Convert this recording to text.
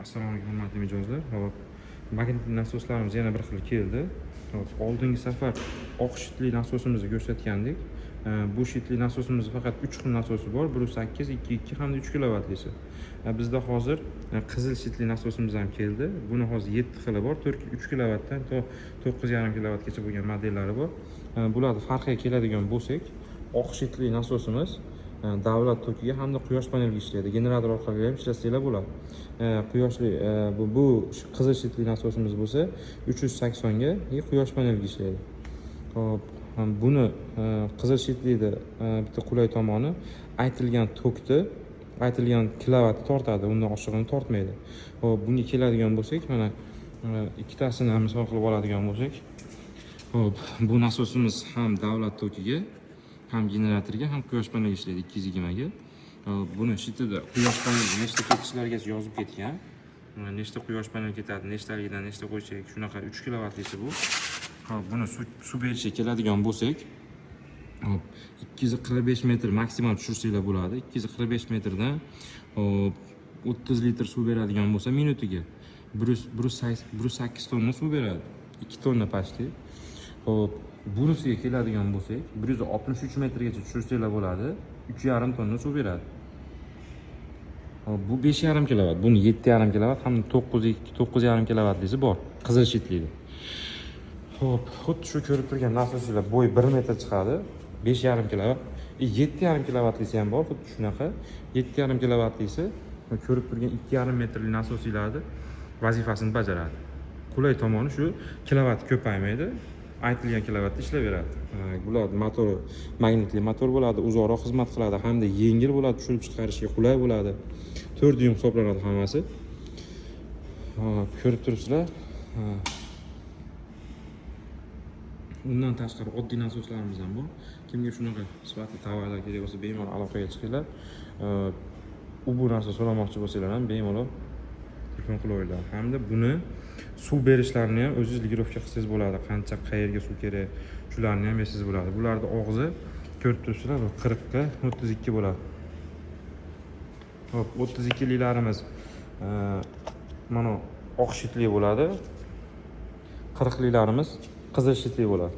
Assalomu alaykum hurmatli mijozlar. Hop, magnitli nasoslarimiz yana bir xil keldi. Hop, oldingi safar oq shitli nasosimizni ko'rsatgandik. Bu shitli nasosimizda faqat 3 xil nasosi bor. 1.8, 2.2 hamda 3 kilovatlisi. Bizda hozir qizil shitli nasosimiz ham keldi. Buni hozir 7 xili bor. 3 kilovatdan to 9.5 kilovatgacha bo'lgan modellari bor. Bularning farqiga keladigan bo'lsak, oq shitli nasosimiz davlat tokiga hamda quyosh paneliga ishlaydi. Generator orqali ham ishlasanglar bo'ladi. Quyoshli bu qizil shitli nasosimiz bo'lsa 380 ga quyosh paneliga ishlaydi. Hop, buni qizil shitlida bitta qulay tomoni aytilgan tokni, aytilgan kilovatni tortadi, undan oshig'ini tortmaydi. Hop, bunga keladigan bo'lsak, mana ikkitasini ham misol qilib oladigan bo'lsak, hop, bu nasosimiz ham davlat tokiga, ham generatorga, ham quyosh paneliga ishlaydi 220 ga. Buni shitida quyosh paneli nechta ketishlargacha yozib ketgan. Nechta quyosh paneli ketadi, nechtaligidan nechta qo'ysak, shunaqa 3 kilovatlisi bu. Hop, buni suv berishga keladigan bo'lsak, hop, 245 metr maksimal tushirsanglar bo'ladi. 245 metrdan hop 30 litr suv beradigan bo'lsa minutiga 1.8 tonna suv beradi. 2 tonna pasti. Hop, bunisiga keladigan bo'lsak, 163 metrgacha tushirsanglar bo'ladi. 3.5 tonna suv beradi. Hop, bu 5.5 kilovat, buni 7.5 kilovat hamda 9.5 kilovatlisi bor, qizil shitlida. Hop, xuddi shu ko'rib turgan nasoslar bo'yi 1 metr chiqadi, 5.5 kilovat, 7.5 kilovatlisi ham bor, xuddi shunaqa. 7.5 kilovatlisi ko'rib turgan 2.5 metrli nasoslarning vazifasini bajaradi. Qulay tomoni shu, kilovat ko'paymaydi. Aytilgan kilovatda ishlayveradi. Bular motori magnitli motor bo'ladi, uzoqroq xizmat qiladi hamda yengil bo'ladi, tushirib chiqarishga qulay bo'ladi. 4 dyum hisoblanadi hammasi. Ko'rib turibsizlar. Undan tashqari oddiy nasoslarimiz ham bor. Kimga shunaqa sifatli tovarlar kerak bo'lsa, bemalol aloqaga chiqinglar. Bu narsa so'ramoqchi bo'lsanglar ham bemalol telefon qilaveringlar. Hamda buni suv berishlarini ham o'zingiz ligirovka qilsangiz bo'ladi. Qancha qayerga suv kerak, shularni ham eshitsangiz bo'ladi. Bularning og'zi ko'rib turibsizlar, 40 ga 32 bo'ladi. Hop, 32 liklarimiz mana oq shitli bo'ladi. 40 liklarimiz qizil shitli bo'ladi.